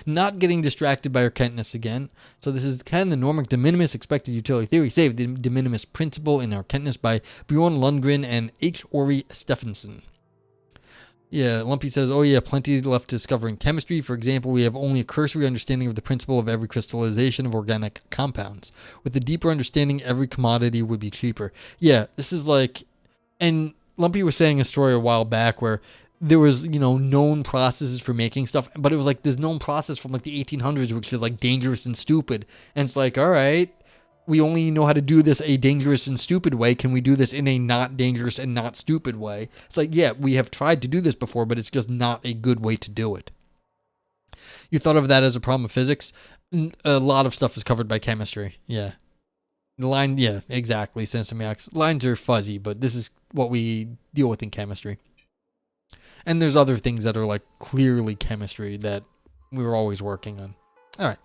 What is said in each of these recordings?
Not getting distracted by our Kentness again. So this is Ken, the Normic de minimis expected utility theory. Save the de minimis principle in our Kentness by Bjorn Lundgren and H. Ori Stephenson. Yeah, Lumpy says, oh yeah, plenty left to discover in chemistry. For example, we have only a cursory understanding of the principle of every crystallization of organic compounds. With a deeper understanding, every commodity would be cheaper. Yeah, this is like, and Lumpy was saying a story a while back where there was, known processes for making stuff, but it was like this known process from like the 1800s, which is like dangerous and stupid. And it's like, all right, we only know how to do this a dangerous and stupid way. Can we do this in a not dangerous and not stupid way? It's like, yeah, we have tried to do this before, but it's just not a good way to do it. You thought of that as a problem of physics? A lot of stuff is covered by chemistry. Yeah. The line, yeah, exactly. Sensimiacs. Lines are fuzzy, but this is what we deal with in chemistry. And there's other things that are like clearly chemistry that we were always working on. All right.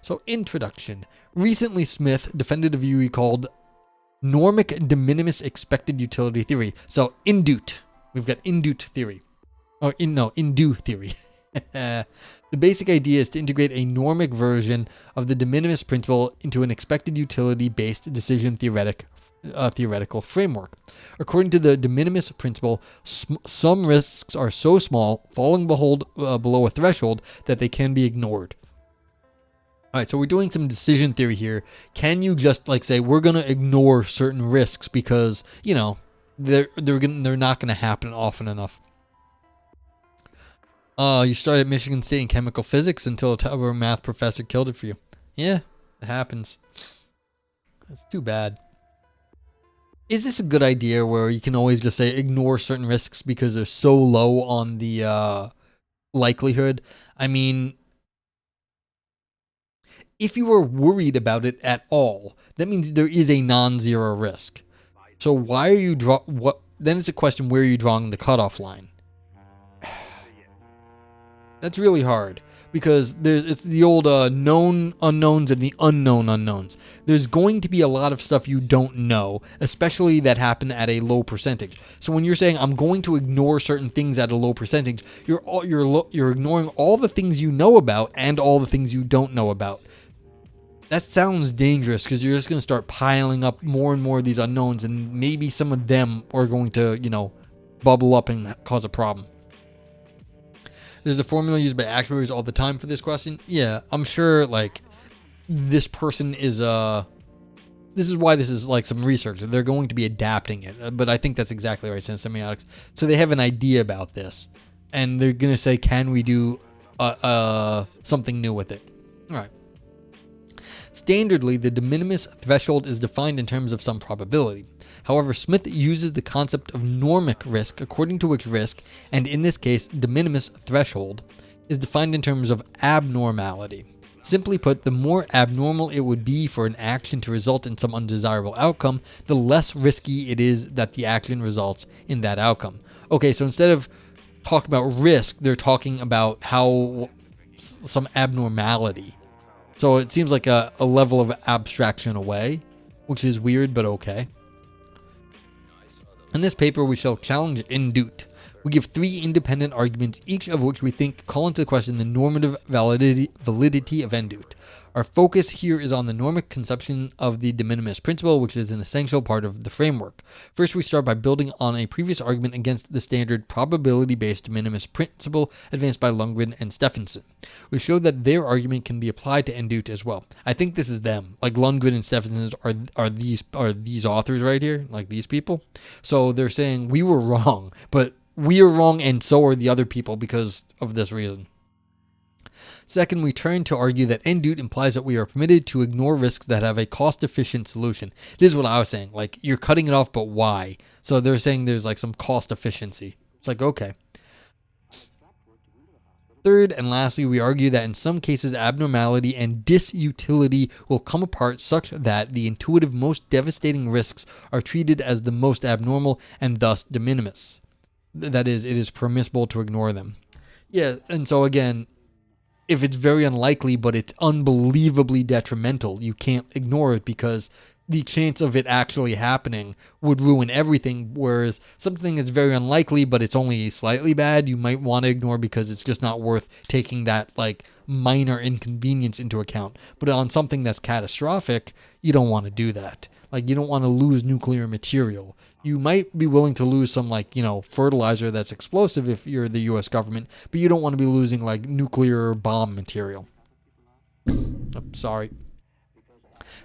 So, introduction. Recently, Smith defended a view he called Normic de minimis expected utility theory. So, induced. We've got induced theory. Indue theory. The basic idea is to integrate a normic version of the de minimis principle into an expected utility-based decision theoretical framework. According to the de minimis principle, some risks are so small, falling below a threshold, that they can be ignored. All right, so we're doing some decision theory here. Can you just say we're going to ignore certain risks because, they're not going to happen often enough? You started at Michigan State in chemical physics until a math professor killed it for you. Yeah, it happens. It's too bad. Is this a good idea where you can always just say ignore certain risks because they're so low on the likelihood? I mean, if you were worried about it at all, that means there is a non-zero risk. So why are you then it's a question, where are you drawing the cutoff line? That's really hard because it's the old known unknowns and the unknown unknowns. There's going to be a lot of stuff you don't know, especially that happen at a low percentage. So when you're saying I'm going to ignore certain things at a low percentage, you're ignoring all the things you know about and all the things you don't know about. That sounds dangerous because you're just going to start piling up more and more of these unknowns, and maybe some of them are going to, bubble up and cause a problem. There's a formula used by actuaries all the time for this question. Yeah, I'm sure, this person is, this is why this is, some research. They're going to be adapting it, but I think that's exactly right, semiotics. So they have an idea about this, and they're going to say, can we do something new with it? All right. Standardly, the de minimis threshold is defined in terms of some probability. However, Smith uses the concept of normic risk, according to which risk, and in this case, de minimis threshold, is defined in terms of abnormality. Simply put, the more abnormal it would be for an action to result in some undesirable outcome, the less risky it is that the action results in that outcome. Okay, so instead of talking about risk, they're talking about how some abnormality. So it seems like a level of abstraction away, which is weird, but okay. In this paper, we shall challenge induced. We give 3 independent arguments, each of which we think call into question the normative validity of induced. Our focus here is on the normic conception of the de minimis principle, which is an essential part of the framework. First, we start by building on a previous argument against the standard probability-based de minimis principle advanced by Lundgren and Stephenson. We showed that their argument can be applied to induced as well. I think this is them. Lundgren and Stephenson are these authors right here, these people. So they're saying we were wrong, but we are wrong and so are the other people because of this reason. Second, we turn to argue that induced implies that we are permitted to ignore risks that have a cost-efficient solution. This is what I was saying. You're cutting it off, but why? So they're saying there's some cost efficiency. It's okay. Third, and lastly, we argue that in some cases, abnormality and disutility will come apart such that the intuitive most devastating risks are treated as the most abnormal and thus de minimis. That is, it is permissible to ignore them. Yeah, and so again, if it's very unlikely, but it's unbelievably detrimental, you can't ignore it because the chance of it actually happening would ruin everything, whereas something that's very unlikely but it's only slightly bad, you might want to ignore because it's just not worth taking that like minor inconvenience into account. But on something that's catastrophic, you don't want to do that. Like, you don't want to lose nuclear material. You might be willing to lose some, like, fertilizer that's explosive if you're the US government, but you don't want to be losing like nuclear bomb material. Sorry.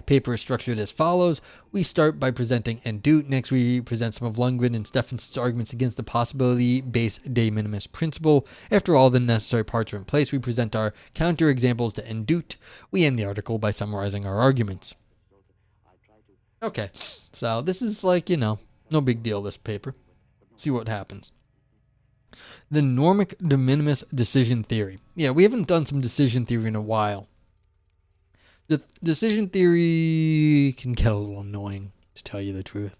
Paper is structured as follows. We start by presenting en doute. Next, we present some of Lundgren and Stephenson's arguments against the possibility-based de minimis principle. After all the necessary parts are in place, we present our counterexamples to en doute. We end the article by summarizing our arguments. Okay, so this is like, no big deal, this paper. See what happens. The Normic de minimis decision theory. Yeah, we haven't done some decision theory in a while. The decision theory can get a little annoying, to tell you the truth.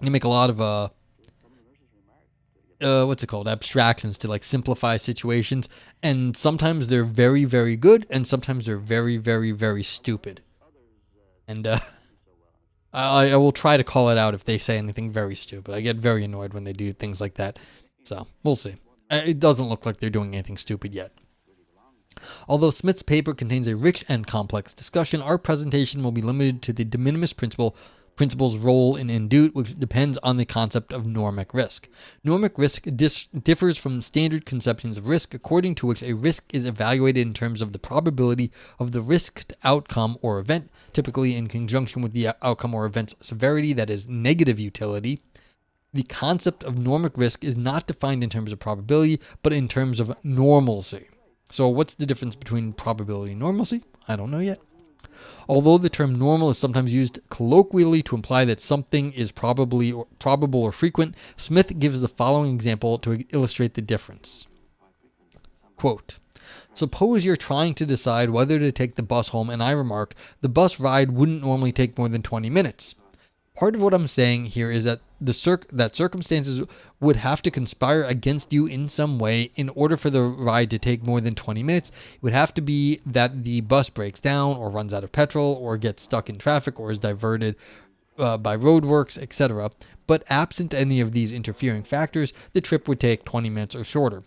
You make a lot of abstractions to like simplify situations, and sometimes they're very, very good, and sometimes they're very, very, very stupid. And I will try to call it out if they say anything very stupid. I get very annoyed when they do things like that. So we'll see. It doesn't look like they're doing anything stupid yet. Although Smith's paper contains a rich and complex discussion, our presentation will be limited to the de minimis principle's role in en doute, which depends on the concept of normic risk. Normic risk differs from standard conceptions of risk, according to which a risk is evaluated in terms of the probability of the risked outcome or event, typically in conjunction with the outcome or event's severity, that is, negative utility. The concept of normic risk is not defined in terms of probability, but in terms of normalcy. So what's the difference between probability and normalcy? I don't know yet. Although the term normal is sometimes used colloquially to imply that something is probable or frequent, Smith gives the following example to illustrate the difference. Quote, suppose you're trying to decide whether to take the bus home and I remark, the bus ride wouldn't normally take more than 20 minutes. Part of what I'm saying here is that that circumstances would have to conspire against you in some way in order for the ride to take more than 20 minutes. It would have to be that the bus breaks down or runs out of petrol or gets stuck in traffic or is diverted by roadworks, etc. But absent any of these interfering factors, the trip would take 20 minutes or shorter.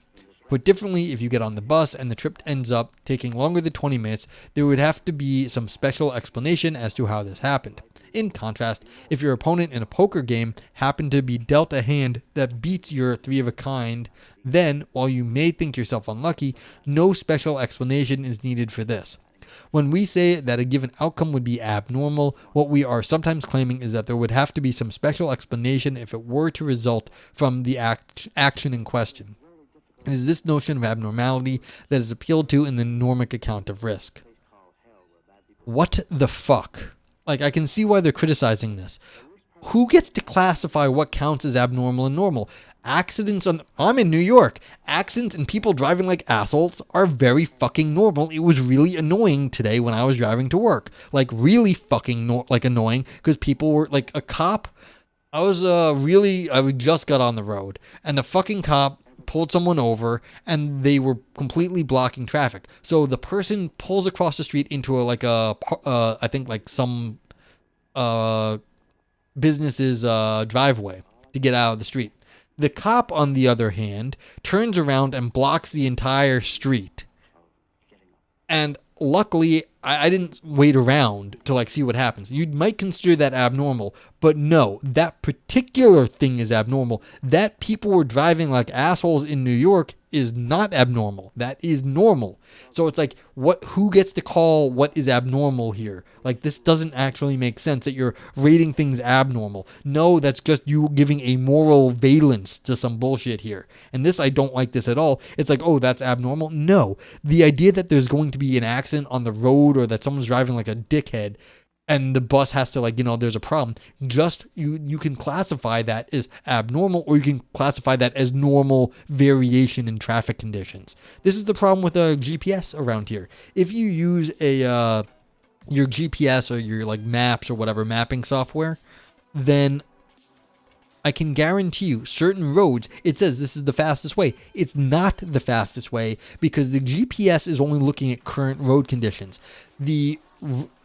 Put differently, if you get on the bus and the trip ends up taking longer than 20 minutes, there would have to be some special explanation as to how this happened. In contrast, if your opponent in a poker game happened to be dealt a hand that beats your three of a kind, then, while you may think yourself unlucky, no special explanation is needed for this. When we say that a given outcome would be abnormal, what we are sometimes claiming is that there would have to be some special explanation if it were to result from the action in question. It is this notion of abnormality that is appealed to in the normic account of risk. What the fuck? Like, I can see why they're criticizing this. Who gets to classify what counts as abnormal and normal? I'm in New York. Accidents and people driving like assholes are very fucking normal. It was really annoying today when I was driving to work. Like, really fucking annoying, because people were, like, a cop. I just got on the road, and a fucking cop pulled someone over and they were completely blocking traffic. So the person pulls across the street into some business's driveway to get out of the street. The cop, on the other hand, turns around and blocks the entire street. And luckily, I didn't wait around to see what happens. You might consider that abnormal, but no, that particular thing is abnormal. That people were driving like assholes in New York is not abnormal. That is normal. So it's like, who gets to call what is abnormal here? Like, this doesn't actually make sense that you're rating things abnormal. No, that's just you giving a moral valence to some bullshit here. And this, I don't like this at all. It's like, oh, that's abnormal. No, the idea that there's going to be an accident on the road or that someone's driving like a dickhead and the bus has to there's a problem. Just you can classify that as abnormal, or you can classify that as normal variation in traffic conditions. This is the problem with a GPS around here. If you use your GPS or your maps or whatever mapping software, then I can guarantee you certain roads, it says this is the fastest way. It's not the fastest way because the GPS is only looking at current road conditions. The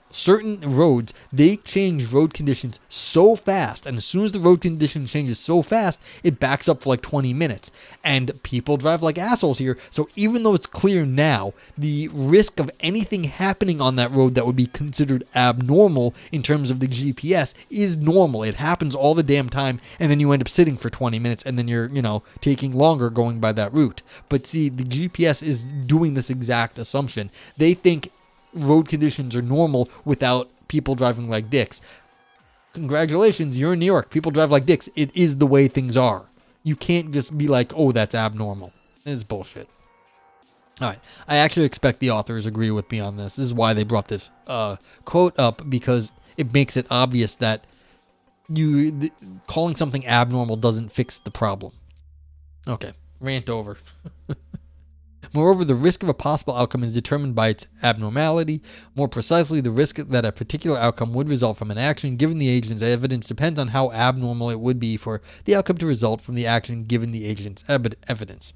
certain roads, they change road conditions so fast, and as soon as the road condition changes so fast, it backs up for like 20 minutes, and people drive like assholes here. So even though it's clear now, the risk of anything happening on that road that would be considered abnormal in terms of the GPS is normal. It happens all the damn time, and then you end up sitting for 20 minutes, and then you're, taking longer going by that route. But see, the GPS is doing this exact assumption. They think road conditions are normal without people driving like dicks. Congratulations, you're in New York. People drive like dicks. It is the way things are. You can't just be like, oh, that's abnormal. This is bullshit. All right. I actually expect the authors agree with me on this. This is why they brought this quote up, because it makes it obvious that calling something abnormal doesn't fix the problem. Okay. Rant over. Moreover, the risk of a possible outcome is determined by its abnormality. More precisely, the risk that a particular outcome would result from an action given the agent's evidence depends on how abnormal it would be for the outcome to result from the action given the agent's evidence.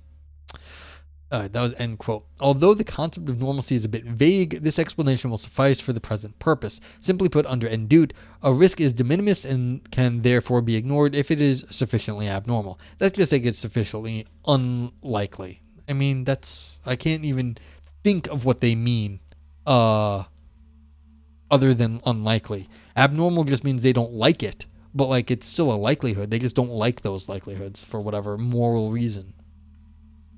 That was end quote. Although the concept of normalcy is a bit vague, this explanation will suffice for the present purpose. Simply put, under endute, a risk is de minimis and can therefore be ignored if it is sufficiently abnormal. Let's just say it's sufficiently unlikely. I mean, I can't even think of what they mean other than unlikely. Abnormal just means they don't like it, but like it's still a likelihood. They just don't like those likelihoods for whatever moral reason.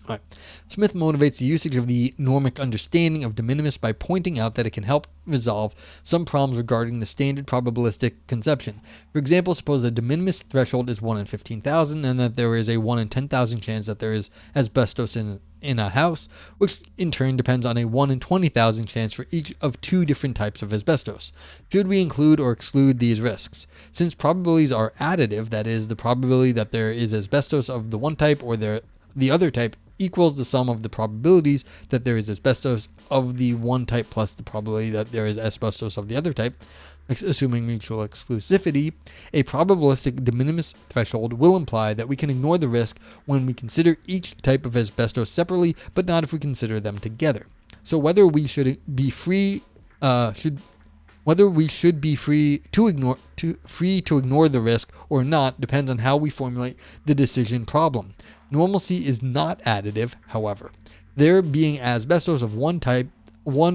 All right. Smith motivates the usage of the normic understanding of de minimis by pointing out that it can help resolve some problems regarding the standard probabilistic conception. For example, suppose a de minimis threshold is 1 in 15,000 and that there is a 1 in 10,000 chance that there is asbestos in a house, which in turn depends on a 1 in 20,000 chance for each of 2 different types of asbestos. Should we include or exclude these risks? Since probabilities are additive, that is, the probability that there is asbestos of the one type or the other type equals the sum of the probabilities that there is asbestos of the one type plus the probability that there is asbestos of the other type, assuming mutual exclusivity, a probabilistic de minimis threshold will imply that we can ignore the risk when we consider each type of asbestos separately, but not if we consider them together. So whether we should be free to ignore the risk or not depends on how we formulate the decision problem. Normalcy is not additive, however. There being asbestos of one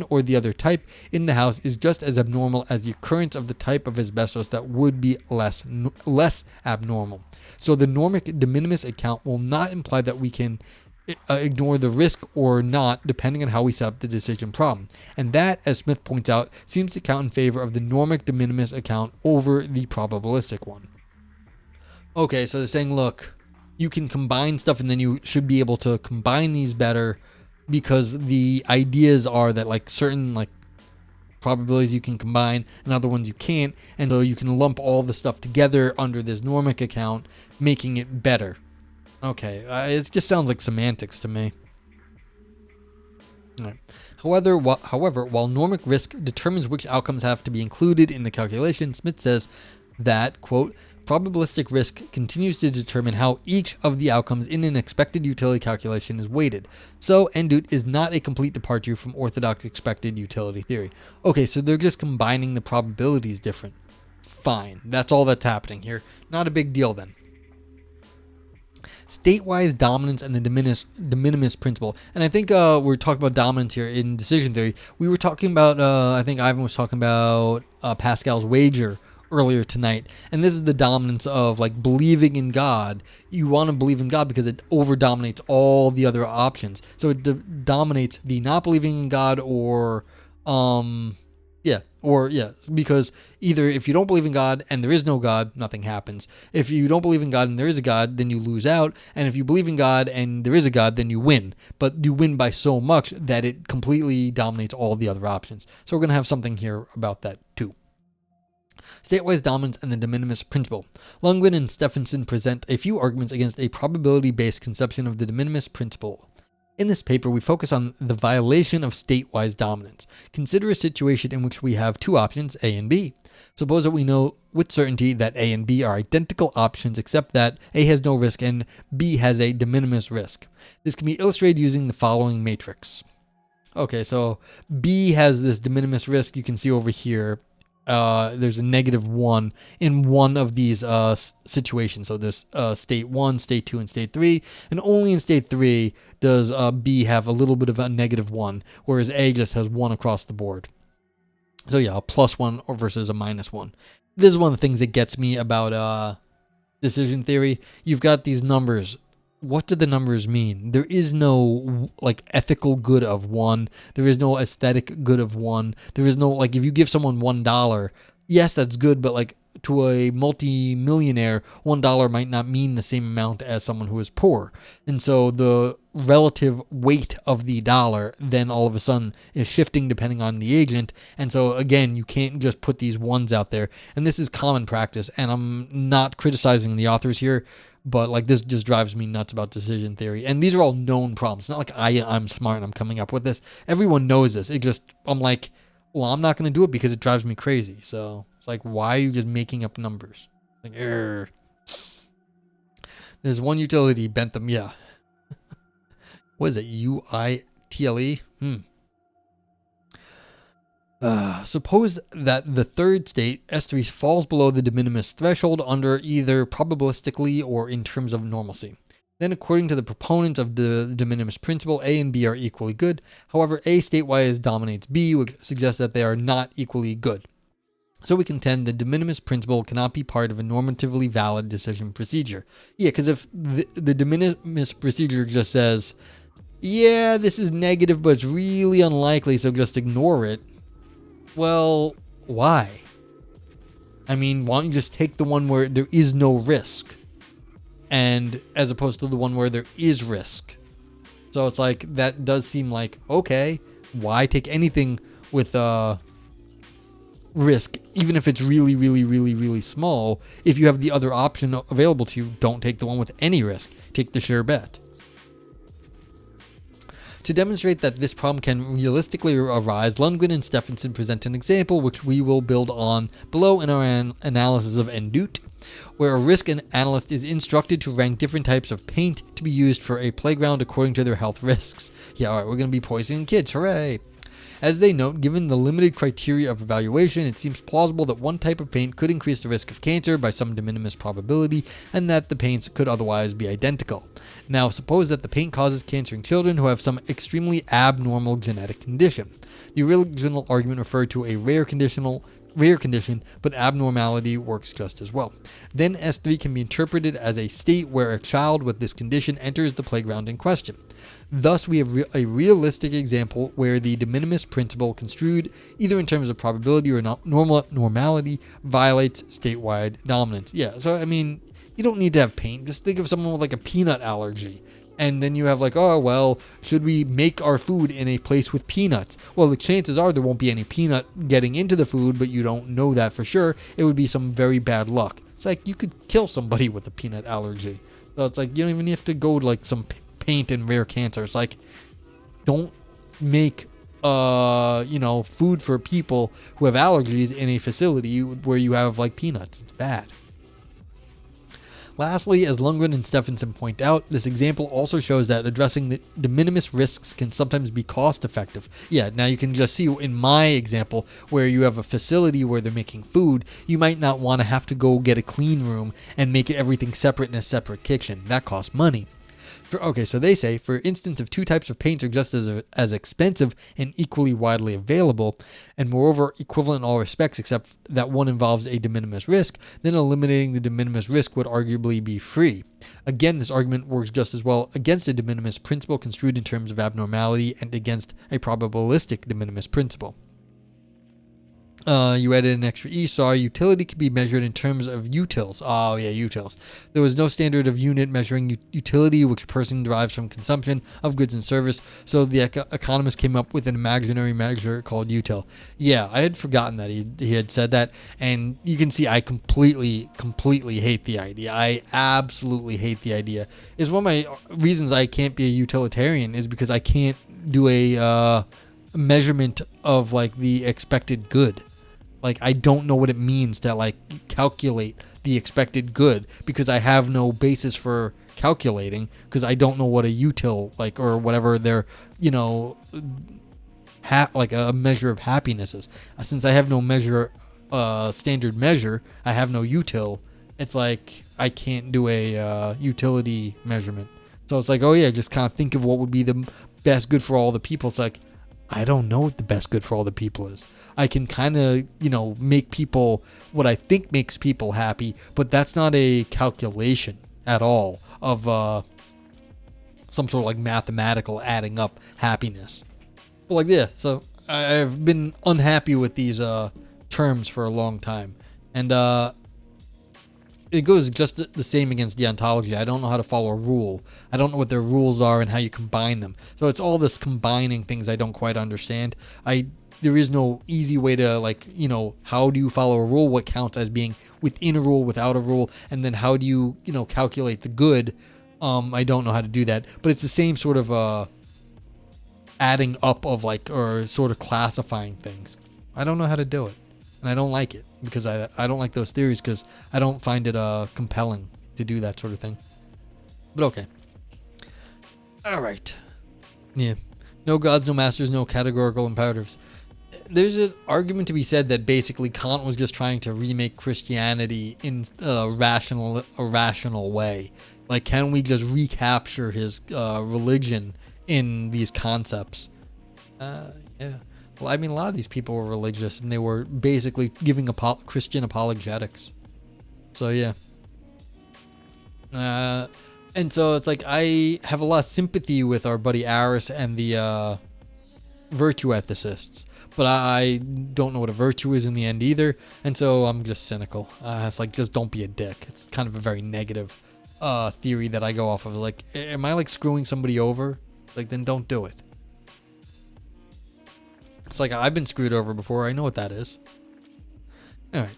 or the other type in the house is just as abnormal as the occurrence of the type of asbestos that would be less abnormal. So the normic de minimis account will not imply that we can ignore the risk or not, depending on how we set up the decision problem. And that, as Smith points out, seems to count in favor of the normic de minimis account over the probabilistic one. Okay, so they're saying, look, you can combine stuff and then you should be able to combine these better because the ideas are that like certain like probabilities you can combine and other ones you can't, and so you can lump all the stuff together under this normic account, making it better. Okay, it just sounds like semantics to me. Right. However, while normic risk determines which outcomes have to be included in the calculation, Smith says that, quote, probabilistic risk continues to determine how each of the outcomes in an expected utility calculation is weighted. So, endute is not a complete departure from orthodox expected utility theory. Okay, so they're just combining the probabilities different. Fine, that's all that's happening here. Not a big deal then. Statewise dominance and the de minimis principle. And I think we're talking about dominance here in decision theory. We were talking about, I think Ivan was talking about Pascal's wager earlier tonight, and this is the dominance of like believing in God. You want to believe in God because it over dominates all the other options. So it dominates the not believing in God because either if you don't believe in God and there is no God, nothing happens. If you don't believe in God and there is a God, then you lose out. And if you believe in God and there is a God, then you win. But you win by so much that it completely dominates all the other options. So we're going to have something here about that too. Statewise dominance and the de minimis principle. Lundgren and Stephenson present a few arguments against a probability-based conception of the de minimis principle. In this paper, we focus on the violation of statewise dominance. Consider a situation in which we have two options, A and B. Suppose that we know with certainty that A and B are identical options except that A has no risk and B has a de minimis risk. This can be illustrated using the following matrix. Okay, so B has this de minimis risk. You can see over here. There's a -1 in one of these situations. So there's state 1, state 2, and state 3. And only in state 3 does B have a little bit of a -1, whereas A just has 1 across the board. So yeah, a +1 versus a -1. This is one of the things that gets me about decision theory. You've got these numbers. What do the numbers mean? There is no like ethical good of 1. There is no aesthetic good of 1. There is no like if you give someone $1, yes, that's good, but like to a multi-millionaire, $1 might not mean the same amount as someone who is poor. And so the relative weight of the dollar then all of a sudden is shifting depending on the agent. And so again, you can't just put these ones out there. And this is common practice. And I'm not criticizing the authors here, but like this just drives me nuts about decision theory. And these are all known problems. It's not like I'm smart and I'm coming up with this. Everyone knows this. I'm like, well, I'm not going to do it because it drives me crazy. So it's like, why are you just making up numbers? Like, there's one utility, Bentham. Yeah. What is it? UITLE? Suppose that the third state, S3, falls below the de minimis threshold under either probabilistically or in terms of normalcy. Then, according to the proponents of the de minimis principle, A and B are equally good. However, A statewise dominates B, which suggests that they are not equally good. So we contend the de minimis principle cannot be part of a normatively valid decision procedure. Yeah, because if the de minimis procedure just says, yeah, this is negative, but it's really unlikely, so just ignore it. Well, why? I mean, why don't you just take the one where there is no risk, and as opposed to the one where there is risk? So it's like, that does seem like, okay, why take anything with risk, even if it's really, really, really, really small? If you have the other option available to you, don't take the one with any risk. Take the sure bet. To demonstrate that this problem can realistically arise, Lundgren and Stephenson present an example which we will build on below in our analysis of en doute, where a risk analyst is instructed to rank different types of paint to be used for a playground according to their health risks. Yeah, alright, we're going to be poisoning kids, hooray! As they note, given the limited criteria of evaluation, it seems plausible that one type of paint could increase the risk of cancer by some de minimis probability, and that the paints could otherwise be identical. Now, suppose that the paint causes cancer in children who have some extremely abnormal genetic condition. The original argument referred to a rare condition, but abnormality works just as well. Then S3 can be interpreted as a state where a child with this condition enters the playground in question. Thus, we have a realistic example where the de minimis principle, construed either in terms of probability or normality, violates statewide dominance. Yeah, so I mean, you don't need to have paint. Just think of someone with like a peanut allergy. And then you have like, oh, well, should we make our food in a place with peanuts? Well, the chances are there won't be any peanut getting into the food, but you don't know that for sure. It would be some very bad luck. It's like you could kill somebody with a peanut allergy. So it's like you don't even have to go to like some paint and rare cancer. It's like, don't make food for people who have allergies in a facility where you have like peanuts. It's bad. Lastly, as Lundgren and Stephenson point out, this example also shows that addressing the de minimis risks can sometimes be cost effective. Yeah, now you can just see in my example where you have a facility where they're making food, you might not want to have to go get a clean room and make everything separate in a separate kitchen. That costs money. So they say, for instance, if two types of paints are just as expensive and equally widely available, and moreover equivalent in all respects except that one involves a de minimis risk, then eliminating the de minimis risk would arguably be free. Again, this argument works just as well against a de minimis principle construed in terms of abnormality and against a probabilistic de minimis principle. You added an extra E. Sorry, utility can be measured in terms of utils. Oh yeah, utils. There was no standard of unit measuring utility, which a person derives from consumption of goods and service, so the economist came up with an imaginary measure called util. Yeah, I had forgotten that he had said that, and you can see I completely hate the idea. I absolutely hate the idea. It's one of my reasons I can't be a utilitarian is because I can't do a measurement of like the expected good. Like, I don't know what it means to like calculate the expected good because I have no basis for calculating because I don't know what a util like or whatever their like a measure of happiness is. Since I have no standard measure, I have no util. It's like I can't do a utility measurement. So it's like, oh yeah, just kind of think of what would be the best good for all the people. It's like, I don't know what the best good for all the people is. I can kind of, make people what I think makes people happy, but that's not a calculation at all of some sort of like mathematical adding up happiness. But like, yeah, so I've been unhappy with these terms for a long time. And it goes just the same against deontology. I don't know how to follow a rule. I don't know what their rules are and how you combine them. So it's all this combining things I don't quite understand. There is no easy way to, like, how do you follow a rule? What counts as being within a rule, without a rule? And then how do you, calculate the good? I don't know how to do that. But it's the same sort of adding up of, like, or sort of classifying things. I don't know how to do it. And I don't like it because I don't like those theories because I don't find it compelling to do that sort of thing. But okay. All right. Yeah. No gods, no masters, no categorical imperatives. There's an argument to be said that basically Kant was just trying to remake Christianity in a rational way. Like, can we just recapture his religion in these concepts? Yeah. Well, I mean, a lot of these people were religious, and they were basically giving Christian apologetics. So, yeah. And so it's like I have a lot of sympathy with our buddy Aris and the virtue ethicists, but I don't know what a virtue is in the end either, and so I'm just cynical. It's like, just don't be a dick. It's kind of a very negative theory that I go off of. Like, am I like screwing somebody over? Like, then don't do it. It's like, I've been screwed over before. I know what that is. All right.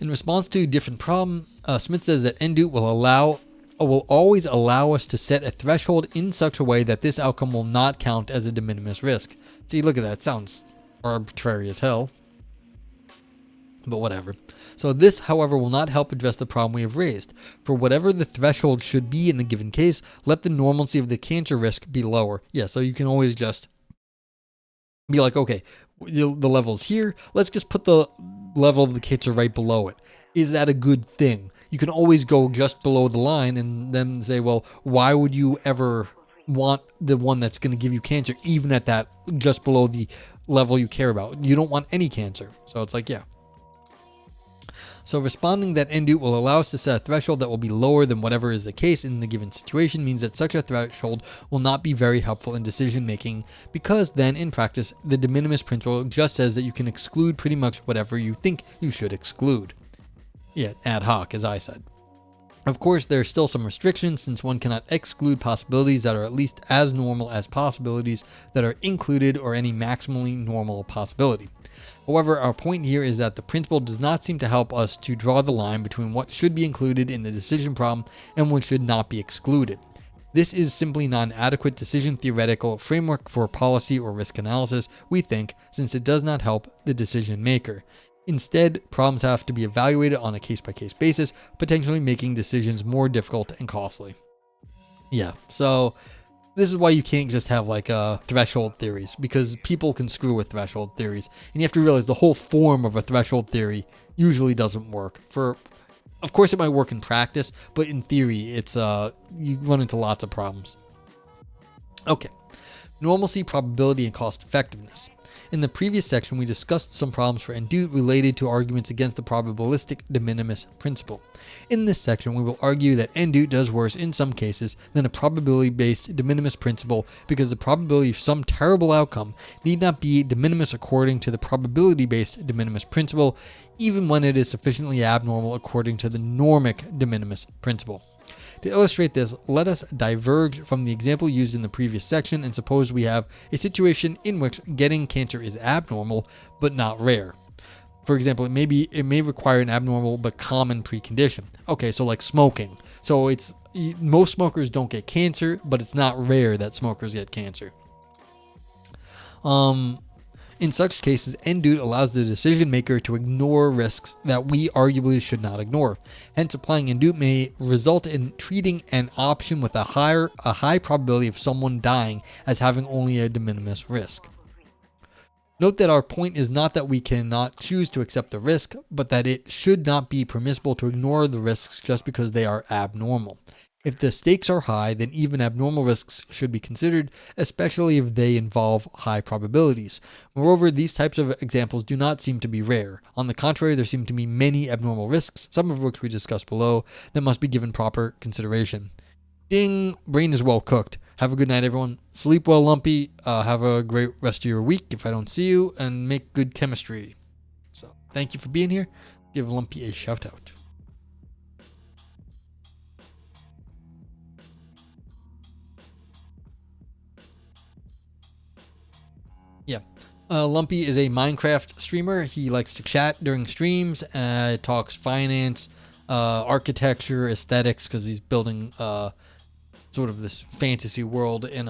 In response to a different problem, Smith says that NDOT will always allow us to set a threshold in such a way that this outcome will not count as a de minimis risk. See, look at that. It sounds arbitrary as hell. But whatever. So this, however, will not help address the problem we have raised. For whatever the threshold should be in the given case, let the normalcy of the cancer risk be lower. Yeah, so you can always just be like, okay, the level's here. Let's just put the level of the cancer right below it. Is that a good thing? You can always go just below the line and then say, well, why would you ever want the one that's going to give you cancer, even at that just below the level you care about? You don't want any cancer. So it's like, yeah. So responding that NDOT will allow us to set a threshold that will be lower than whatever is the case in the given situation means that such a threshold will not be very helpful in decision making, because then in practice the de minimis principle just says that you can exclude pretty much whatever you think you should exclude. Yeah, ad hoc, as I said. Of course, there are still some restrictions, since one cannot exclude possibilities that are at least as normal as possibilities that are included, or any maximally normal possibility. However, our point here is that the principle does not seem to help us to draw the line between what should be included in the decision problem and what should not be excluded. This is simply not an adequate decision theoretical framework for policy or risk analysis, we think, since it does not help the decision maker. Instead, problems have to be evaluated on a case-by-case basis, potentially making decisions more difficult and costly. Yeah, so this is why you can't just have like threshold theories, because people can screw with threshold theories, and you have to realize the whole form of a threshold theory usually doesn't work. Of course, it might work in practice, but in theory, it's you run into lots of problems. Okay, normalcy, probability, and cost effectiveness. In the previous section, we discussed some problems for NDOT related to arguments against the probabilistic de minimis principle. In this section, we will argue that NDOT does worse in some cases than a probability-based de minimis principle, because the probability of some terrible outcome need not be de minimis according to the probability-based de minimis principle, even when it is sufficiently abnormal according to the normic de minimis principle. To illustrate this, let us diverge from the example used in the previous section and suppose we have a situation in which getting cancer is abnormal but not rare. For example, it may require an abnormal but common precondition. Okay, so like smoking. So most smokers don't get cancer, but it's not rare that smokers get cancer. In such cases, NDOT allows the decision maker to ignore risks that we arguably should not ignore. Hence, applying NDOT may result in treating an option with a high probability of someone dying as having only a de minimis risk. Note that our point is not that we cannot choose to accept the risk, but that it should not be permissible to ignore the risks just because they are abnormal. If the stakes are high, then even abnormal risks should be considered, especially if they involve high probabilities. Moreover, these types of examples do not seem to be rare. On the contrary, there seem to be many abnormal risks, some of which we discussed below, that must be given proper consideration. Ding! Brain is well cooked. Have a good night, everyone. Sleep well, Lumpy. Have a great rest of your week if I don't see you, and make good chemistry. So, thank you for being here. Give Lumpy a shout out. Yeah. Lumpy is a Minecraft streamer. He likes to chat during streams, talks finance, architecture, aesthetics, because he's building sort of this fantasy world in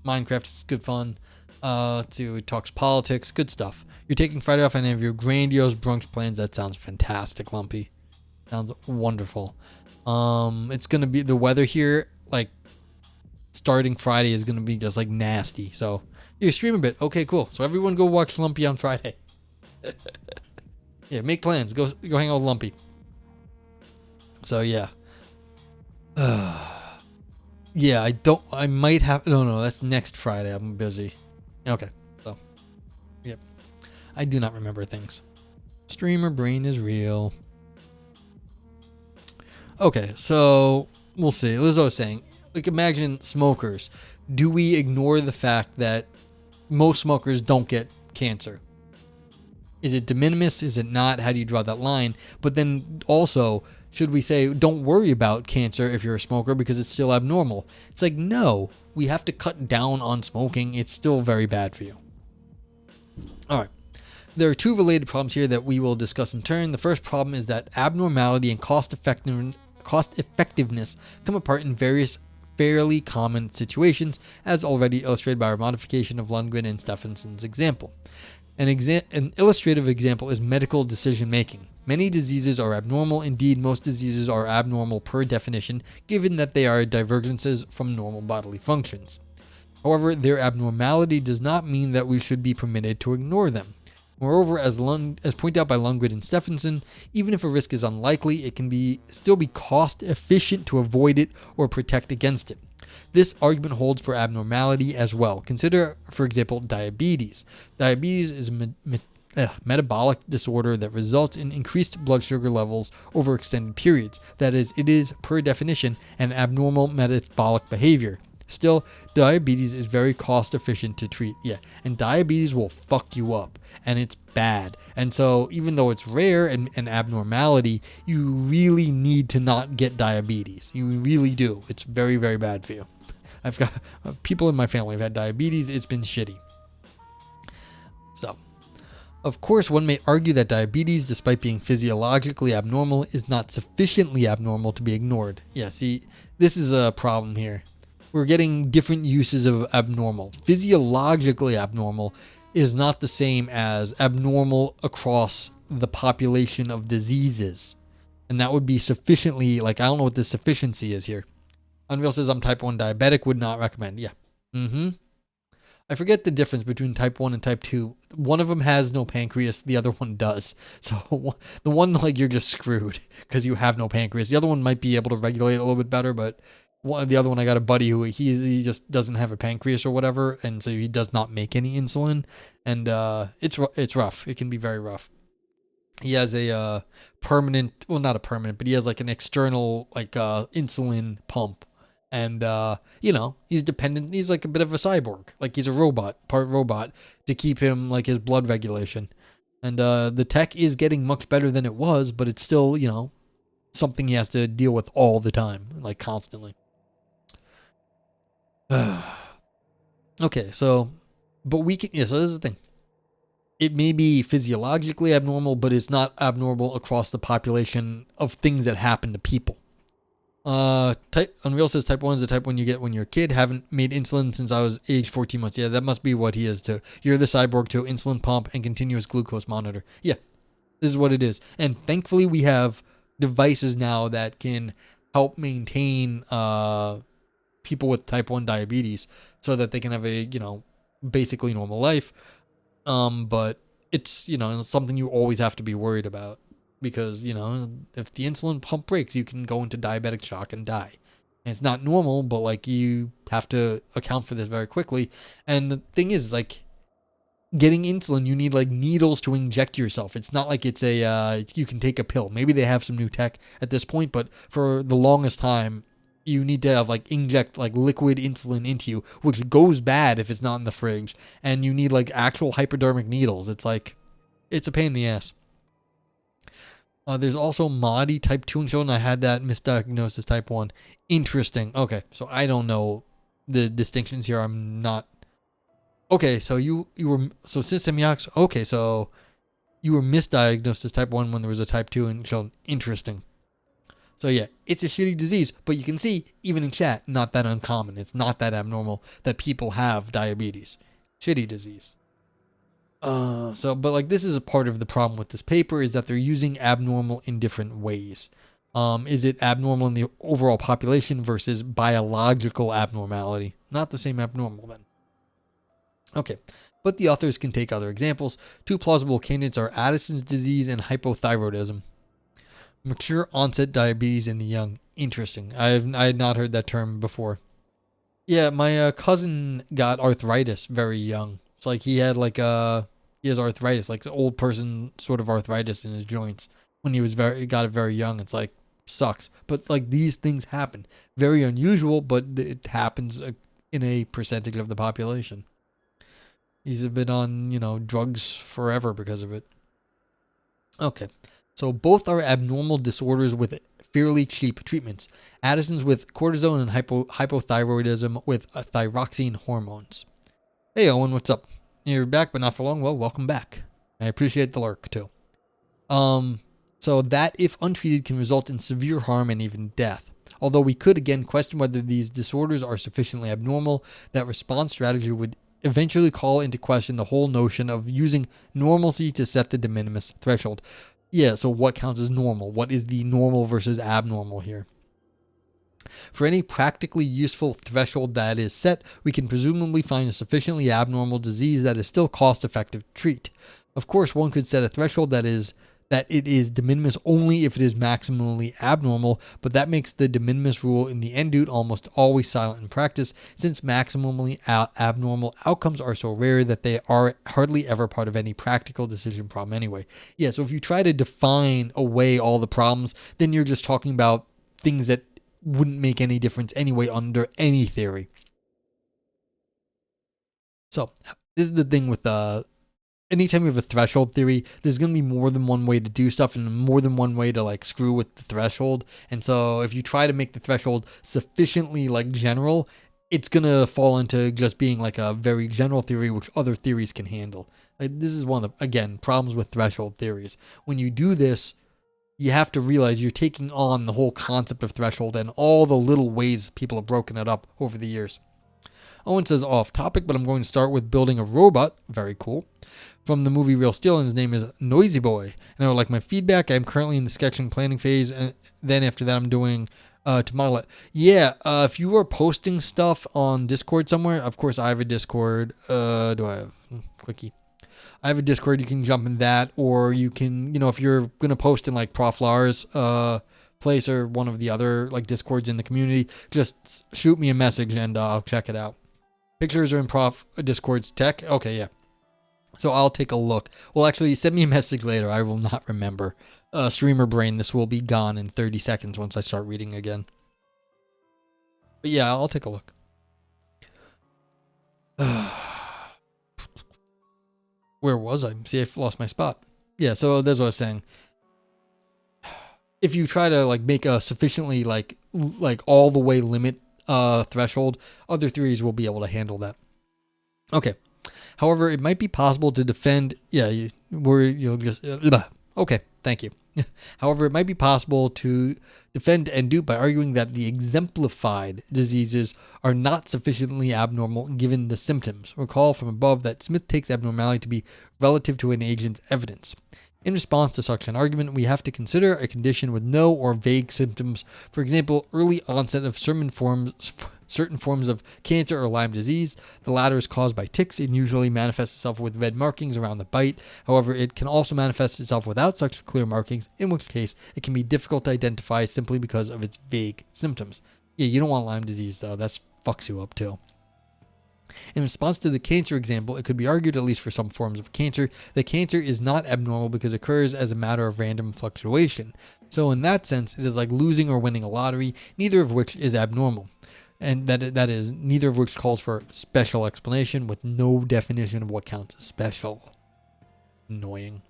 Minecraft. It's good fun. He talks politics, good stuff. You're taking Friday off and have your grandiose brunch plans. That sounds fantastic, Lumpy. Sounds wonderful. It's gonna be the weather here, like starting Friday is gonna be just like nasty. So you stream a bit. Okay, cool. So everyone go watch Lumpy on Friday. Yeah, make plans. Go hang out with Lumpy. So yeah. Yeah, I might have, no, that's next Friday. I'm busy. Okay, so, yep. I do not remember things. Streamer brain is real. Okay, so, we'll see. As I was saying, like, imagine smokers. Do we ignore the fact that most smokers don't get cancer? Is it de minimis? Is it not? How do you draw that line? But then also, should we say, don't worry about cancer if you're a smoker because it's still abnormal? It's like, no, we have to cut down on smoking. It's still very bad for you. All right. There are two related problems here that we will discuss in turn. The first problem is that abnormality and cost effectiveness come apart in various fairly common situations, as already illustrated by our modification of Lundgren and Stephenson's example. An illustrative example is medical decision making. Many diseases are abnormal. Indeed, most diseases are abnormal per definition, given that they are divergences from normal bodily functions. However, their abnormality does not mean that we should be permitted to ignore them. Moreover, as pointed out by Lundgren and Stephenson, even if a risk is unlikely, it can still be cost efficient to avoid it or protect against it. This argument holds for abnormality as well. Consider, for example, diabetes. Diabetes is a metabolic disorder that results in increased blood sugar levels over extended periods. That is, it is, per definition, an abnormal metabolic behavior. Still, diabetes is very cost efficient to treat. Yeah, and diabetes will fuck you up, and it's bad. And so, even though it's rare and an abnormality, you really need to not get diabetes. You really do. It's very, very bad for you. I've got people in my family have had diabetes. It's been shitty. So, of course, one may argue that diabetes, despite being physiologically abnormal, is not sufficiently abnormal to be ignored. Yeah, see, this is a problem here. We're getting different uses of abnormal. Physiologically abnormal is not the same as abnormal across the population of diseases. And that would be sufficiently, like, I don't know what the sufficiency is here. Unreal says I'm type 1 diabetic, would not recommend. Yeah. I forget the difference between type 1 and type 2. One of them has no pancreas, the other one does. So the one, like, you're just screwed because you have no pancreas. The other one might be able to regulate a little bit better, but the other one, I got a buddy who he just doesn't have a pancreas or whatever, and so he does not make any insulin, and it's rough. It can be very rough. He has a permanent, well, not a permanent, but he has like an external like insulin pump. And, he's dependent. He's like a bit of a cyborg. Like he's a robot, part robot, to keep him like his blood regulation. And the tech is getting much better than it was, but it's still, something he has to deal with all the time, like constantly. Okay, so, but we can, so this is the thing. It may be physiologically abnormal, but it's not abnormal across the population of things that happen to people. Unreal says type 1 is the type 1 you get when you're a kid. Haven't made insulin since I was age 14 months. Yeah, that must be what he is too. You're the cyborg too. Insulin pump and continuous glucose monitor. Yeah, this is what it is. And thankfully we have devices now that can help maintain people with type 1 diabetes so that they can have a, basically normal life. But it's, something you always have to be worried about because, if the insulin pump breaks, you can go into diabetic shock and die. And it's not normal, but like you have to account for this very quickly. And the thing is, like, getting insulin, you need like needles to inject yourself. It's not like it's you can take a pill. Maybe they have some new tech at this point, but for the longest time, you need to have like inject like liquid insulin into you, which goes bad if it's not in the fridge. And you need like actual hypodermic needles. It's a pain in the ass. There's also MODY type 2 in children. I had that misdiagnosed as type 1. Interesting. Okay, so I don't know the distinctions here. I'm not. Okay, so you were systemiacs. Okay, so you were misdiagnosed as type 1 when there was a type 2 in children. Interesting. So yeah, it's a shitty disease, but you can see, even in chat, not that uncommon. It's not that abnormal that people have diabetes. Shitty disease. But like this is a part of the problem with this paper is that they're using abnormal in different ways. Is it abnormal in the overall population versus biological abnormality? Not the same abnormal then. Okay, but the authors can take other examples. Two plausible candidates are Addison's disease and hypothyroidism. Mature onset diabetes in the young. Interesting. I had not heard that term before. Yeah, my cousin got arthritis very young. It's like he has arthritis, like old person sort of arthritis in his joints when he got it very young. It's like sucks, but like these things happen. Very unusual, but it happens in a percentage of the population. He's been on, drugs forever because of it. Okay. So both are abnormal disorders with fairly cheap treatments. Addison's with cortisone and hypothyroidism with thyroxine hormones. Hey Owen, what's up? You're back, but not for long. Well, welcome back. I appreciate the lurk too. So that, if untreated, can result in severe harm and even death. Although we could again question whether these disorders are sufficiently abnormal, that response strategy would eventually call into question the whole notion of using normalcy to set the de minimis threshold. Yeah, so what counts as normal? What is the normal versus abnormal here? For any practically useful threshold that is set, we can presumably find a sufficiently abnormal disease that is still cost-effective to treat. Of course, one could set a threshold that it is de minimis only if it is maximally abnormal, but that makes the de minimis rule in the endute almost always silent in practice, since maximally abnormal outcomes are so rare that they are hardly ever part of any practical decision problem anyway. Yeah, so if you try to define away all the problems, then you're just talking about things that wouldn't make any difference anyway under any theory. So this is the thing with anytime you have a threshold theory, there's going to be more than one way to do stuff and more than one way to like screw with the threshold. And so if you try to make the threshold sufficiently like general, it's going to fall into just being like a very general theory, which other theories can handle. Like, this is one of the, again, problems with threshold theories. When you do this, you have to realize you're taking on the whole concept of threshold and all the little ways people have broken it up over the years. Owen says off topic, but I'm going to start with building a robot. Very cool. From the movie Real Steel, and his name is Noisy Boy. And I would like my feedback. I'm currently in the sketching planning phase, and then after that I'm doing to model it. Yeah, if you are posting stuff on Discord somewhere, of course I have a Discord. Do I have clicky? I have a Discord. You can jump in that, or you can, if you're gonna post in like Prof Lars place or one of the other like Discords in the community, just shoot me a message and I'll check it out. Pictures are in Prof Discord's tech. Okay, yeah. So I'll take a look. Well, actually, send me a message later. I will not remember. Streamer brain, this will be gone in 30 seconds once I start reading again. But yeah, I'll take a look. Where was I? See, I lost my spot. Yeah, so that's what I was saying. If you try to like make a sufficiently like all the way limit threshold, other theories will be able to handle that. Okay. However, it might be possible to defend. Yeah, you'll just. Okay, thank you. However, it might be possible to defend and do by arguing that the exemplified diseases are not sufficiently abnormal given the symptoms. Recall from above that Smith takes abnormality to be relative to an agent's evidence. In response to such an argument, we have to consider a condition with no or vague symptoms, for example, early onset of certain forms of cancer or Lyme disease. The latter is caused by ticks and usually manifests itself with red markings around the bite. However, it can also manifest itself without such clear markings, in which case it can be difficult to identify simply because of its vague symptoms. Yeah, you don't want Lyme disease though. That fucks you up too. In response to the cancer example, it could be argued, at least for some forms of cancer, that cancer is not abnormal because it occurs as a matter of random fluctuation. So in that sense, it is like losing or winning a lottery, neither of which is abnormal. And that is, neither of which calls for special explanation with no definition of what counts as special. Annoying.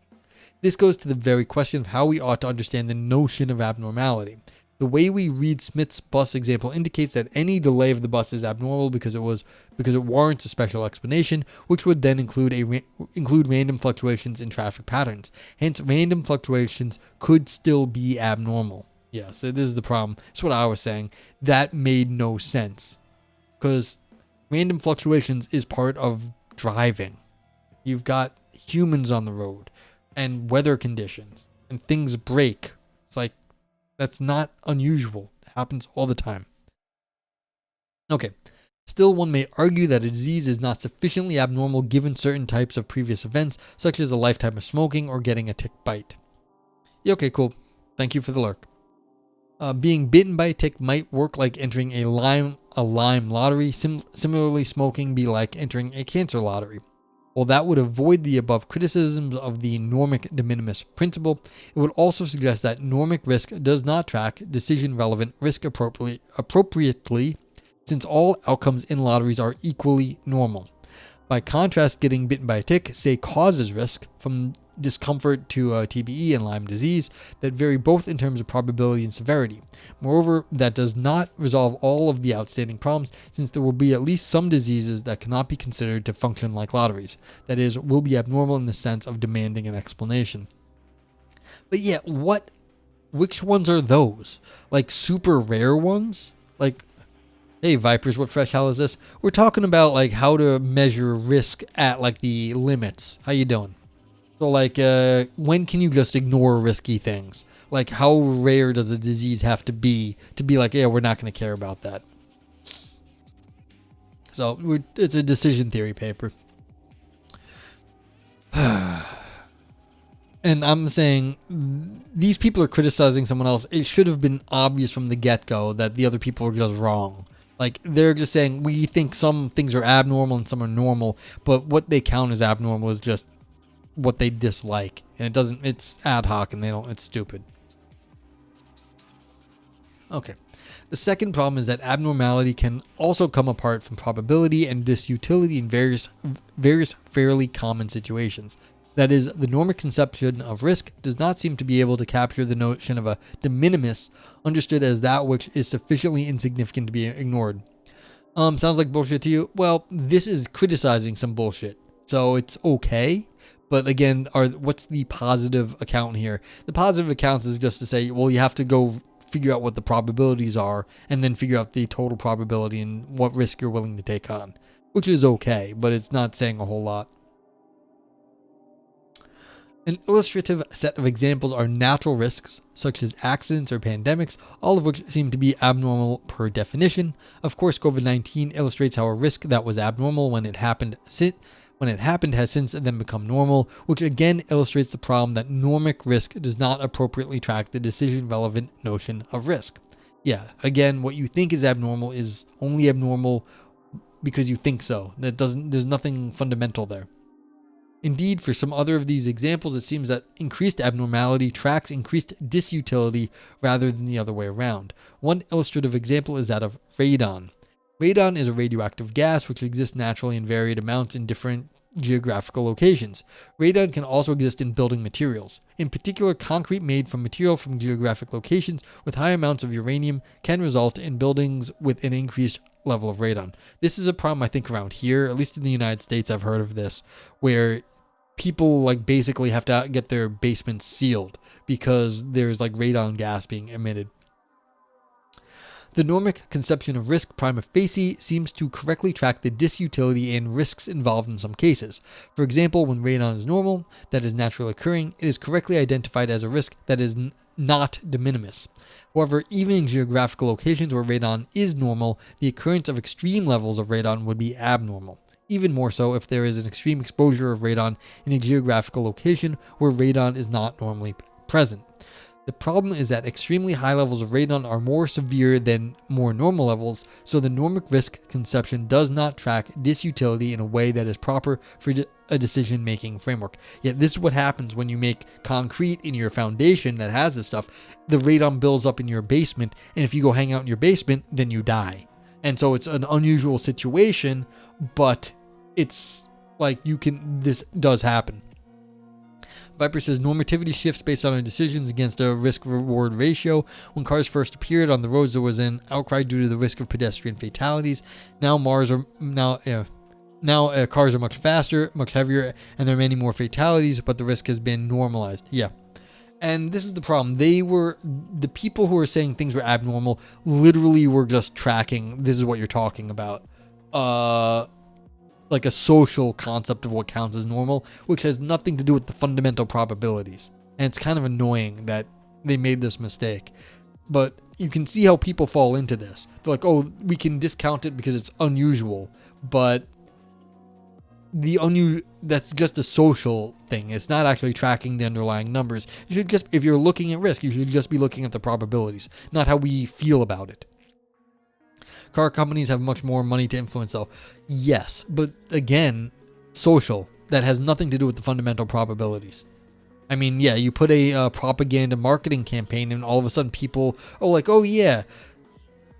This goes to the very question of how we ought to understand the notion of abnormality. The way we read Smith's bus example indicates that any delay of the bus is abnormal because it warrants a special explanation, which would then include random fluctuations in traffic patterns. Hence, random fluctuations could still be abnormal. Yeah, so this is the problem. That's what I was saying. That made no sense because random fluctuations is part of driving. You've got humans on the road and weather conditions and things break. It's like, that's not unusual. It happens all the time. Okay. Still, one may argue that a disease is not sufficiently abnormal given certain types of previous events, such as a lifetime of smoking or getting a tick bite. Yeah, okay, cool. Thank you for the lurk. Being bitten by a tick might work like entering a Lyme lottery. Similarly, smoking be like entering a cancer lottery. While that would avoid the above criticisms of the Normic de minimis principle, it would also suggest that Normic risk does not track decision-relevant risk appropriately, since all outcomes in lotteries are equally normal. By contrast, getting bitten by a tick, say, causes risk, from discomfort to TBE and Lyme disease, that vary both in terms of probability and severity. Moreover, that does not resolve all of the outstanding problems, since there will be at least some diseases that cannot be considered to function like lotteries. That is, will be abnormal in the sense of demanding an explanation. But yeah, which ones are those? Like super rare ones? Like, hey Vipers, what fresh hell is this? We're talking about like how to measure risk at like the limits. How you doing? So like, when can you just ignore risky things? Like, how rare does a disease have to be like, yeah, we're not going to care about that? So it's a decision theory paper. And I'm saying these people are criticizing someone else. It should have been obvious from the get-go that the other people are just wrong. Like, they're just saying, we think some things are abnormal and some are normal, but what they count as abnormal is just what they dislike, and it's ad hoc, and it's stupid. Okay. The second problem is that abnormality can also come apart from probability and disutility in various fairly common situations. That is, the Normic conception of risk does not seem to be able to capture the notion of a de minimis, understood as that which is sufficiently insignificant to be ignored. Sounds like bullshit to you? Well, this is criticizing some bullshit, so it's okay. But again, what's the positive account here? The positive account is just to say, well, you have to go figure out what the probabilities are and then figure out the total probability and what risk you're willing to take on, which is okay, but it's not saying a whole lot. An illustrative set of examples are natural risks, such as accidents or pandemics, all of which seem to be abnormal per definition. Of course, COVID-19 illustrates how a risk that was abnormal when it happened has since then become normal, which again illustrates the problem that Normic risk does not appropriately track the decision-relevant notion of risk. Yeah, again, what you think is abnormal is only abnormal because you think so. There's nothing fundamental there. Indeed, for some other of these examples, it seems that increased abnormality tracks increased disutility rather than the other way around. One illustrative example is that of radon. Radon is a radioactive gas which exists naturally in varied amounts in different geographical locations. Radon can also exist in building materials. In particular, concrete made from material from geographic locations with high amounts of uranium can result in buildings with an increased level of radon. This is a problem I think around here, at least in the United States I've heard of this, where people like basically have to get their basements sealed because there's like radon gas being emitted. The Normic conception of risk prima facie seems to correctly track the disutility and risks involved in some cases. For example, when radon is normal, that is naturally occurring, it is correctly identified as a risk that is not de minimis. However, even in geographical locations where radon is normal, the occurrence of extreme levels of radon would be abnormal. Even more so if there is an extreme exposure of radon in a geographical location where radon is not normally present. The problem is that extremely high levels of radon are more severe than more normal levels, so the normic risk conception does not track disutility in a way that is proper for a decision-making framework. Yet this is what happens when you make concrete in your foundation that has this stuff. The radon builds up in your basement, and if you go hang out in your basement, then you die. And so it's an unusual situation, but it's like this does happen. Viper says normativity shifts based on our decisions against a risk-reward ratio. When cars first appeared on the roads, there was an outcry due to the risk of pedestrian fatalities. Now cars are much faster, much heavier, and there are many more fatalities, but the risk has been normalized. Yeah. And this is the problem. The people who were saying things were abnormal literally were just tracking, this is what you're talking about, like a social concept of what counts as normal, which has nothing to do with the fundamental probabilities. And it's kind of annoying that they made this mistake. But you can see how people fall into this. They're like, oh, we can discount it because it's unusual. But that's just a social thing. It's not actually tracking the underlying numbers. You should just, if you're looking at risk, you should just be looking at the probabilities, not how we feel about it. Car companies have much more money to influence, though. Yes, but again, social. That has nothing to do with the fundamental probabilities. I mean, yeah, you put a propaganda marketing campaign, and all of a sudden people are like, oh yeah,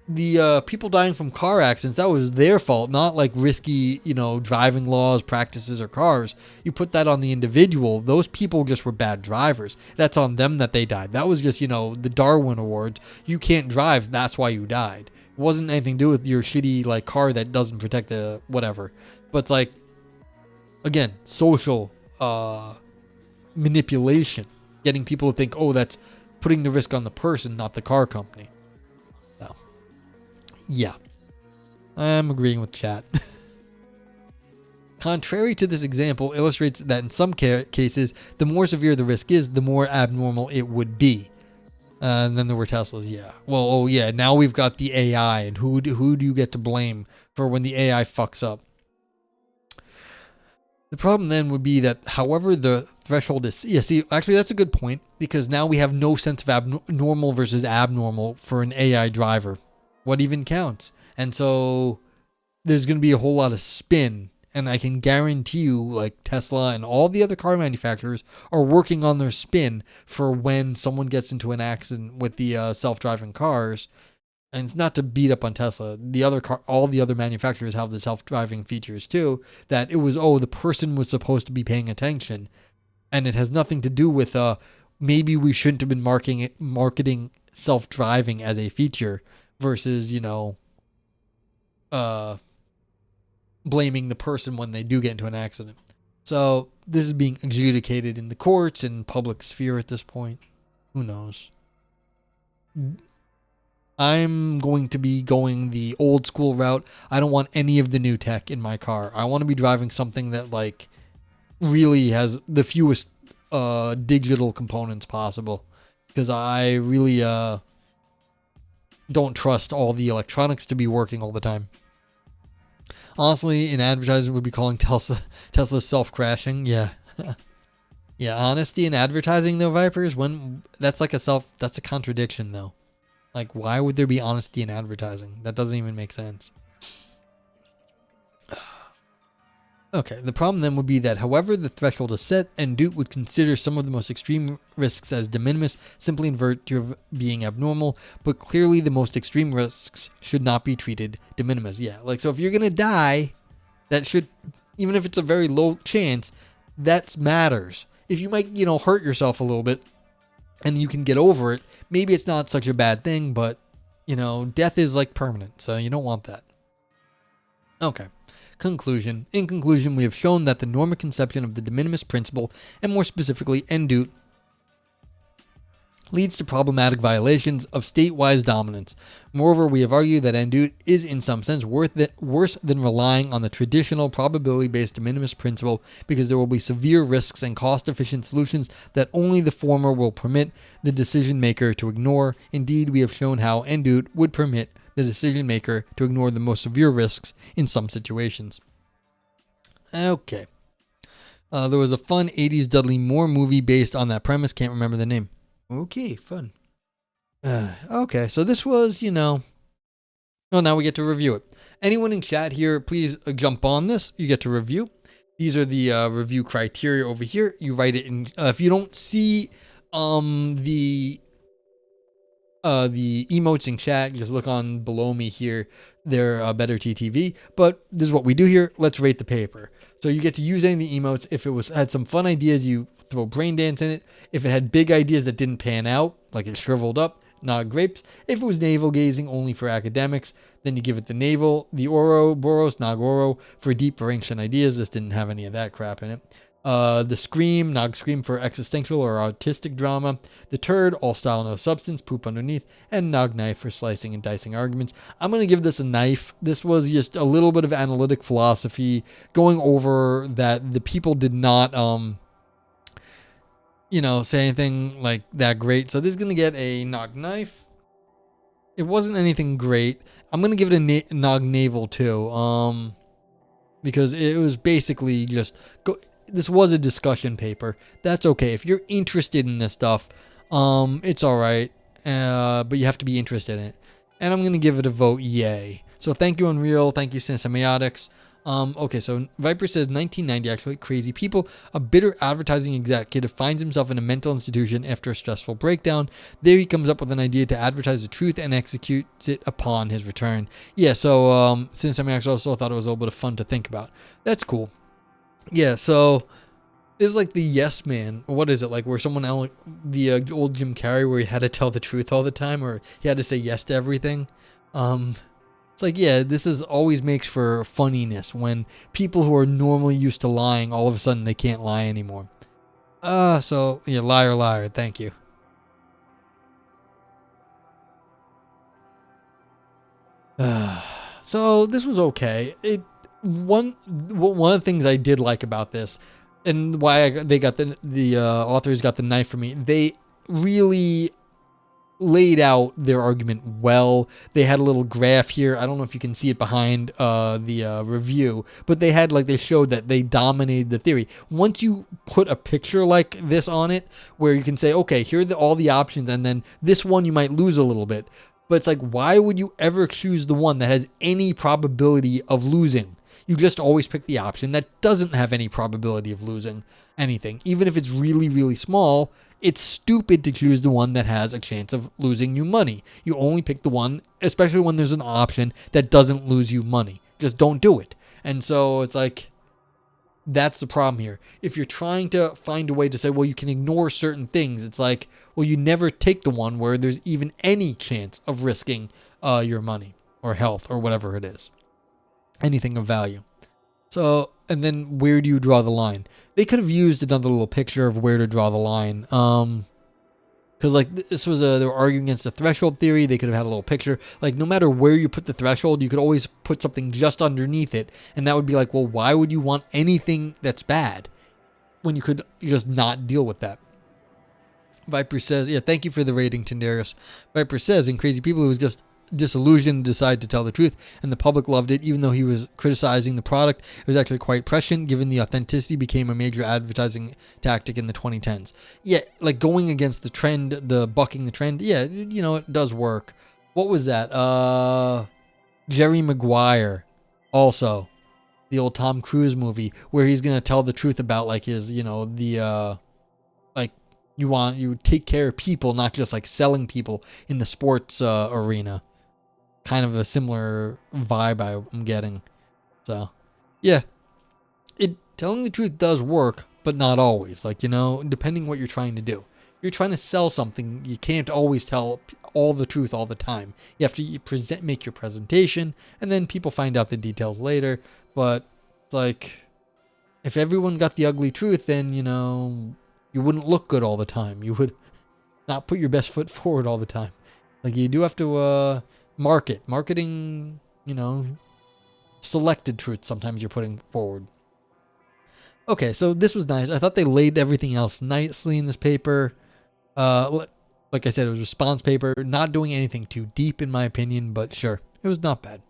the people dying from car accidents, that was their fault, not like risky, driving laws, practices, or cars. You put that on the individual. Those people just were bad drivers. That's on them that they died. That was just, the Darwin Awards. You can't drive, that's why you died. It wasn't anything to do with your shitty car that doesn't protect the whatever. But it's again, social manipulation, getting people to think, oh, that's putting the risk on the person, not the car company. So, yeah, I'm agreeing with chat. Contrary to this example, illustrates that in some cases, the more severe the risk is, the more abnormal it would be. And then there were Teslas, yeah. Well, oh yeah, now we've got the AI, and who do you get to blame for when the AI fucks up? The problem then would be that however the threshold is... Yeah, see, actually that's a good point, because now we have no sense of normal versus abnormal for an AI driver. What even counts? And so there's going to be a whole lot of spin. And I can guarantee you, Tesla and all the other car manufacturers are working on their spin for when someone gets into an accident with the self-driving cars. And it's not to beat up on Tesla. All the other manufacturers have the self-driving features too. That it was, the person was supposed to be paying attention, and it has nothing to do with maybe we shouldn't have been marketing self-driving as a feature versus blaming the person when they do get into an accident. So this is being adjudicated in the courts and public sphere at this point. Who knows? I'm going to be going the old school route. I don't want any of the new tech in my car. I want to be driving something that really has the fewest digital components possible, because I really don't trust all the electronics to be working all the time. Honestly, in advertising, would be calling Tesla self-crashing. Yeah. Yeah, honesty in advertising, though, Vipers, that's a contradiction, though. Why would there be honesty in advertising? That doesn't even make sense. Okay, the problem then would be that however the threshold is set, and Doot would consider some of the most extreme risks as de minimis, simply in virtue of being abnormal, but clearly the most extreme risks should not be treated de minimis. Yeah, so if you're going to die, that should, even if it's a very low chance, that matters. If you might, hurt yourself a little bit, and you can get over it, maybe it's not such a bad thing, but, death is permanent, so you don't want that. Okay. Conclusion. In conclusion, we have shown that the Normic conception of the de minimis principle, and more specifically NDOT, leads to problematic violations of state-wise dominance. Moreover, we have argued that Andut is in some sense worse than relying on the traditional probability-based de minimis principle because there will be severe risks and cost-efficient solutions that only the former will permit the decision maker to ignore. Indeed, we have shown how Andut would permit the decision maker to ignore the most severe risks in some situations. Okay. There was a fun 80s Dudley Moore movie based on that premise. Can't remember the name. Okay, fun. Okay, so this was, well, now we get to review it. Anyone in chat here, please jump on this. You get to review. These are the review criteria over here. You write it in. If you don't see the emotes in chat, just look on below me here. They're better TTV. But this is what we do here. Let's rate the paper. So you get to use any of the emotes. If it had some fun ideas, you throw brain dance in it. If it had big ideas that didn't pan out, like it shriveled up, not grapes. If it was navel gazing only for academics, then you give it the navel. The oro, boros, nog oro for deep for ancient ideas. This didn't have any of that crap in it. The scream, nog scream for existential or artistic drama. The turd, all style no substance, poop underneath. And nog knife for slicing and dicing arguments. I'm going to give this a knife. This was just a little bit of analytic philosophy going over that the people did not say anything like that great. So this is going to get a nog knife. It wasn't anything great. I'm going to give it a nog navel too. Because it was basically just this was a discussion paper. That's okay. If you're interested in this stuff, it's all right. But you have to be interested in it. And I'm going to give it a vote yay. So thank you, Unreal. Thank you, Semiotics. Okay, so Viper says 1990, actually, crazy people. A bitter advertising executive finds himself in a mental institution after a stressful breakdown. There he comes up with an idea to advertise the truth and executes it upon his return. Yeah, so since I also thought it was a little bit of fun to think about. That's cool. Yeah, so this is like the yes man. What is it, like where someone else, the old Jim Carrey where he had to tell the truth all the time or he had to say yes to everything? It's like, yeah, this is always makes for funniness when people who are normally used to lying, all of a sudden they can't lie anymore. So, yeah, liar, liar. Thank you. So this was okay. One of the things I did like about this and why they got the authors got the knife for me, they really laid out their argument well. They had a little graph here. I don't know if you can see it behind the review, but they showed that they dominated the theory. Once you put a picture like this on it, where you can say, okay, here are all the options, and then this one you might lose a little bit. But it's like, why would you ever choose the one that has any probability of losing? You just always pick the option that doesn't have any probability of losing anything. Even if it's really, really small, it's stupid to choose the one that has a chance of losing you money. You only pick the one, especially when there's an option that doesn't lose you money. Just don't do it. And so it's like, that's the problem here. If you're trying to find a way to say, well, you can ignore certain things, it's like, well, you never take the one where there's even any chance of risking your money or health or whatever it is. Anything of value. So, and then where do you draw the line? They could have used another little picture of where to draw the line. Because like this was they were arguing against the threshold theory. They could have had a little picture. Like no matter where you put the threshold, you could always put something just underneath it. And that would be like, well, why would you want anything that's bad when you could just not deal with that? Viper says, yeah, thank you for the rating, Tindarius. Viper says, in Crazy People, it was just disillusioned, decided to tell the truth, and the public loved it. Even though he was criticizing the product, it was actually quite prescient, given the authenticity became a major advertising tactic in the 2010s. Yeah, like going against the trend, the bucking the trend, yeah, it does work. What was that? Jerry Maguire, also. The old Tom Cruise movie, where he's going to tell the truth about, like, his, you take care of people, not just, like, selling people in the sports arena. Kind of a similar vibe I'm getting. So, yeah. Telling the truth does work, but not always. Like, depending what you're trying to do. If you're trying to sell something, you can't always tell all the truth all the time. You have to make your presentation, and then people find out the details later. But, it's like, if everyone got the ugly truth, then, you wouldn't look good all the time. You would not put your best foot forward all the time. Like, you do have to marketing, selected truths sometimes you're putting forward. Okay, so this was nice. I thought they laid everything else nicely in this paper. Like I said, it was response paper, not doing anything too deep in my opinion, but sure, it was not bad.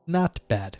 Not bad.